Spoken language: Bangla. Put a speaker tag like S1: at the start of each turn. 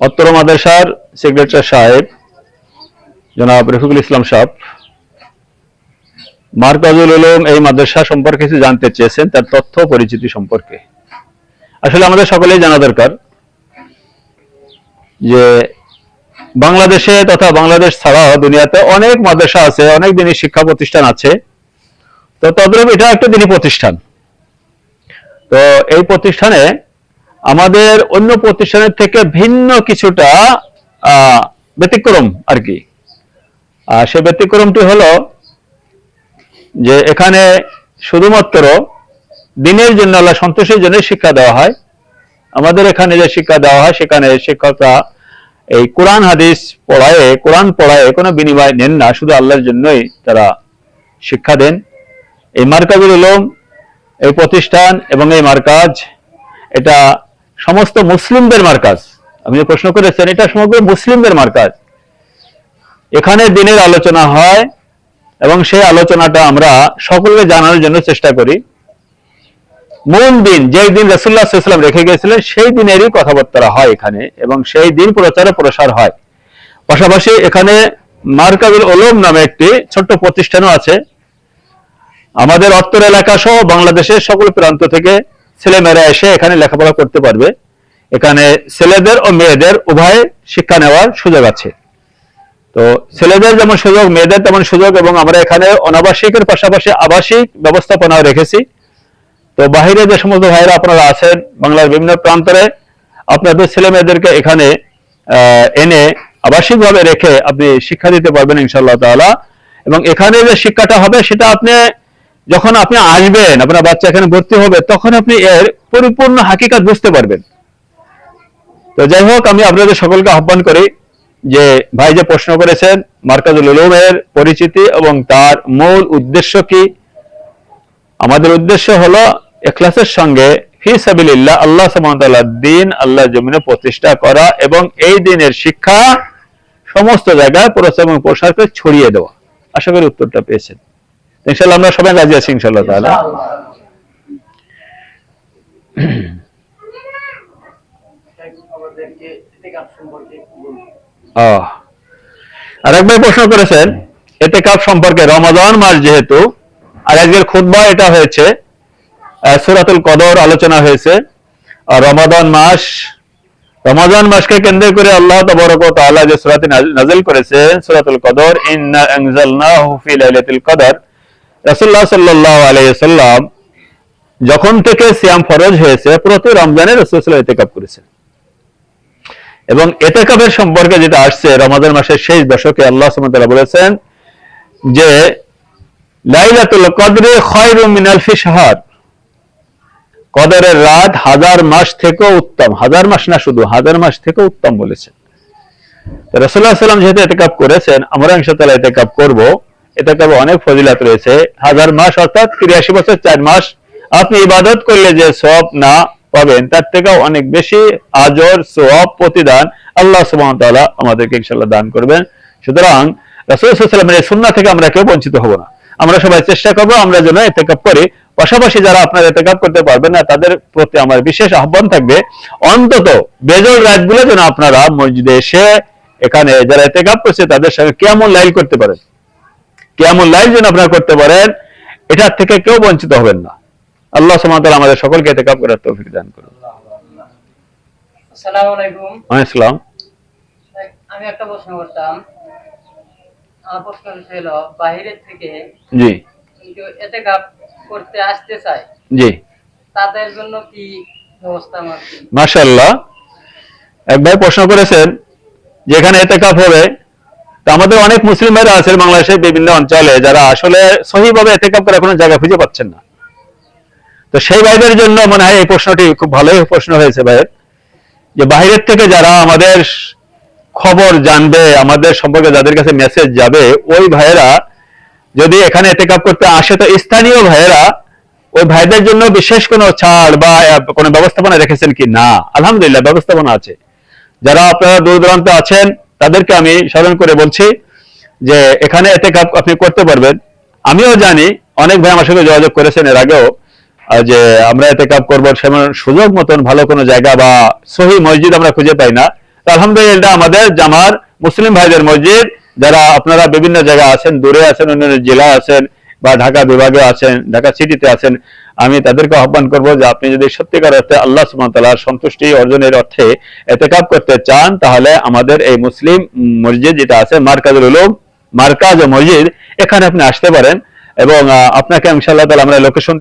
S1: অত্র মাদ্রাসার সেক্রেটারি সাহেব জনাব রফিকুল ইসলাম সাহেব মারকাজুল উলুম এই মাদ্রাসা সম্পর্কে কিছু জানতে চেয়েছেন, তার তথ্য পরিচিতি সম্পর্কে। আসলে আমাদের সকলেই জানা দরকার যে বাংলাদেশে তথা বাংলাদেশ ছাড়াও দুনিয়াতে অনেক মাদ্রাসা আছে, অনেক দিনই শিক্ষা প্রতিষ্ঠান আছে। তো তদ্রূপ এটা একটা দিনই প্রতিষ্ঠান। তো এই প্রতিষ্ঠানে আমাদের অন্য প্রতিষ্ঠানের থেকে ভিন্ন কিছুটা ব্যতিক্রম আর কি। সে ব্যতিক্রমটি হলো যে এখানে শুধুমাত্র দিনের জন্য, আল্লাহ সন্তোষের জন্য শিক্ষা দেওয়া হয়। আমাদের এখানে যে শিক্ষা দেওয়া হয় সেখানে শিক্ষকরা এই কোরআন হাদিস পড়ায়, কোরআন পড়ায় কোনো বিনিময় নেন না, শুধু আল্লাহর জন্যই তারা শিক্ষা দেন। এই মারকাজুল উলুম এই প্রতিষ্ঠান এবং এই মারকাজ এটা সমস্ত মুসলিমদের মারকাজ। আপনি প্রশ্ন করেছেন, এটা সমগ্র মুসলিমদের মারকাজ। এখানে দিনের আলোচনা হয় এবং সেই আলোচনাটা আমরা সকলকে জানানোর জন্য চেষ্টা করি। মূল দিন যেই দিন রাসূলুল্লাহ সাল্লাল্লাহু আলাইহি ওয়াসাল্লাম রেখে গেছিলেন সেই দিনেরই কথাবার্তা হয় এখানে, এবং সেই দিন প্রচার ও প্রসার হয়। পাশাপাশি এখানে মারকাজুল উলুম নামে একটি ছোট্ট প্রতিষ্ঠানও আছে। আমাদের অত্তর এলাকা সহ বাংলাদেশের সকল প্রান্ত থেকে ছেলেমেয়েরা এসে এখানে লেখাপড়া করতে পারবে। এখানে ছেলেদের ও মেয়েদের উভয় শিক্ষা নেওয়ার সুযোগ আছে। তো ছেলেদের যেমন সুযোগ, মেয়েদের তেমন সুযোগ, এবং আমরা এখানে অনাবাসিকের পাশাপাশি আবাসিক ব্যবস্থাপনাও রেখেছি। তো বাহিরে যে সমস্ত ভাইরা আপনারা আছেন বাংলার বিভিন্ন প্রান্তরে, আপনাদের ছেলে মেয়েদেরকে এখানে এনে আবাসিকভাবে রেখে আপনি শিক্ষা দিতে পারবেন ইনশাআল্লাহ তাআলা। এবং এখানে যে শিক্ষাটা হবে সেটা আপনি যখন আপনি আসবেন, আপনার বাচ্চা এখানে ভর্তি হবে, তখন আপনি এর পরিপূর্ণ হাকিকাত বুঝতে পারবেন। তো যাই হোক, আমি আপনাদের সকলকে আহ্বান করি যে ভাই যে প্রশ্ন করেছেন মারকাজুল উলুমের পরিচিতি এবং তার মূল উদ্দেশ্য কি। আমাদের উদ্দেশ্য হলো ইখলাসের সঙ্গে ফি সাবিলিল্লাহ, আল্লাহ সুবহানাহু ওয়া তাআলার দ্বীন আল্লাহর জমিনে প্রতিষ্ঠা করা এবং এই দ্বীনের শিক্ষা সমস্ত জায়গায় প্রচার এবং প্রসার করে ছড়িয়ে দেওয়া। আশা করি উত্তরটা পেয়েছেন। ইনশাআল্লাহ আমরা সবাই রাজি আছি ইনশাআল্লাহ তাআলা। আরেকবার প্রশ্ন করেছেন ইতিকাফ সম্পর্কে, রমাদান মাস যেহেতু, আর আজকের খুতবা এটা হয়েছে সূরাতুল কদর আলোচনা হয়েছে। আর রমাদান মাসকে কেন্দ্র করে আল্লাহ তাবারক ওয়া তাআলা যে সূরাটি নাযিল করেছেন সূরাতুল কদর, ইন্না আনজালনাহু ফি লাইলাতুল কদর। রাসূলুল্লাহ সাল্লাল্লাহু আলাইহি ওয়াসাল্লাম যখন থেকে সিয়াম ফরজ হয়েছে প্রতি রমজানে রাসূল সাল্লাল্লাহু আলাইহি ওয়াসাল্লাম ইতিকাফ করেছেন। এবং ইতিকাফের সম্পর্কে যেটা আসছে রমাদান মাসের শেষ দশকে, আল্লাহ সুবহানাহু ওয়া তাআলা বলেছেন যে লাইলাতুল কদরে খায়রুম মিন আলফি শাহর, কদরের রাত হাজার মাস থেকেও উত্তম। হাজার মাস না, শুধু হাজার মাস থেকেও উত্তম বলেছেন। রাসূলুল্লাহ সাল্লাল্লাহু আলাইহি ওয়াসাল্লাম যেহেতু ইতিকাফ করেছেন, আমরা ইনশাআল্লাহ ইতিকাফ করব। ইতিকাফে অনেক ফজিলত রয়েছে। হাজার মাস অর্থাৎ 83 বছর 4 মাস আপনি ইবাদত করলে যে সওয়াব না পাবেন, তার থেকেও অনেক বেশি আজর, সওয়াব, প্রতিদান আল্লাহ সুবহানাহু ওয়া তাআলা আমাদেরকে ইনশাআল্লাহ দান করবেন। সুতরাং রাসূল সাল্লাল্লাহু আলাইহি ওয়াসাল্লামের সুন্নাহ থেকে আমরা কেউ বঞ্চিত হব না। আমরা সবাই চেষ্টা করব আমরা যেন ইতিকাফ করি। পাশাপাশি যারা আপনারা ইতিকাফ করতে পারবেন না, তাদের প্রতি আমার বিশেষ আহ্বান থাকবে, অন্তত বেজল রাতগুলো যেন আপনারা মসজিদে এসে এখানে যারা ইতিকাফ করছে তাদের সঙ্গে কিয়ামুল লাইল করতে পারেন। কিয়ামুল লাইল যেন আপনারা করতে পারেন, এটার থেকে কেউ বঞ্চিত হবেন না। আল্লাহ সুবহানাহু ওয়া তাআলা আমাদের সকলকে ইতিকাফ করার তৌফিক দান করুন।
S2: আসসালামু আলাইকুম।
S1: ওয়া আসসালাম।
S2: আমি একটা প্রশ্ন করতাম। আমার প্রশ্ন ছিল, বাইরে থেকে
S1: জি
S2: কেউ ইতিকাফ করতে আসতে চায়,
S1: জি,
S2: তাদের জন্য কি ব্যবস্থা আছে?
S1: মাশাআল্লাহ। এক ভাই প্রশ্ন করেছেন যেখানে ইতিকাফ হবে, তো আমাদের অনেক মুসলিম ভাইরা আছেন বাংলাদেশের বিভিন্ন অঞ্চলে যারা আসলে সহিভাবে ইতিকাফ করার কোনো জায়গা খুঁজে পাচ্ছেন না। তো সেই ভাইদের জন্য মনে হয় এই প্রশ্নটি খুব ভালোই প্রশ্ন হয়েছে ভাইয়ের, যে বাইরের থেকে যারা আমাদের খবর জানবে, আমাদের সম্পর্কে যাদের কাছে মেসেজ যাবে, ওই ভাইয়েরা যদি এখানে ইতিকাফ করতে আসে, তো স্থানীয় ভাইয়েরা ওই ভাইদের জন্য বিশেষ কোনো ছাড় বা কোনো ব্যবস্থাপনা রেখেছেন কি না? আলহামদুলিল্লাহ ব্যবস্থাপনা আছে। যারা আপনারা দূর দূরান্তে আছেন তাদেরকে আমি স্মরণ করে বলছি যে এখানে ইতিকাফ আপনি করতে পারবেন। আমিও জানি অনেক ভাই আমার সঙ্গে যোগাযোগ করেছেন এর আগেও, যে আমরা ইতিকাফ করবো, সেমন সুযোগ মতন ভালো কোনো জায়গা বা সহি মসজিদ আমরা খুঁজে পাই না। তো আলহামদুলিল্লাহ এটা আমাদের জামার মুসলিম ভাইদের মসজিদ। যারা আপনারা বিভিন্ন জায়গায় আছেন, দূরে আছেন, অন্যান্য জেলায় আছেন বা ঢাকা বিভাগে আছেন, ঢাকা সিটিতে আছেন, আমি তাদেরকে আহ্বান করবো যে আপনি যদি সত্যিকার অর্থে আল্লাহ সুবহানাহু ওয়া তাআলার সন্তুষ্টি অর্জনের অর্থে ইতিকাফ করতে চান, তাহলে আমাদের এই মুসলিম মসজিদ যেটা আছে মারকাজুল উলুম, মারকাজ ও মসজিদ, এখানে আপনি আসতে পারেন এবং আপনাকে ইনশাআল্লাহ তাআলা আমরা লোকেশন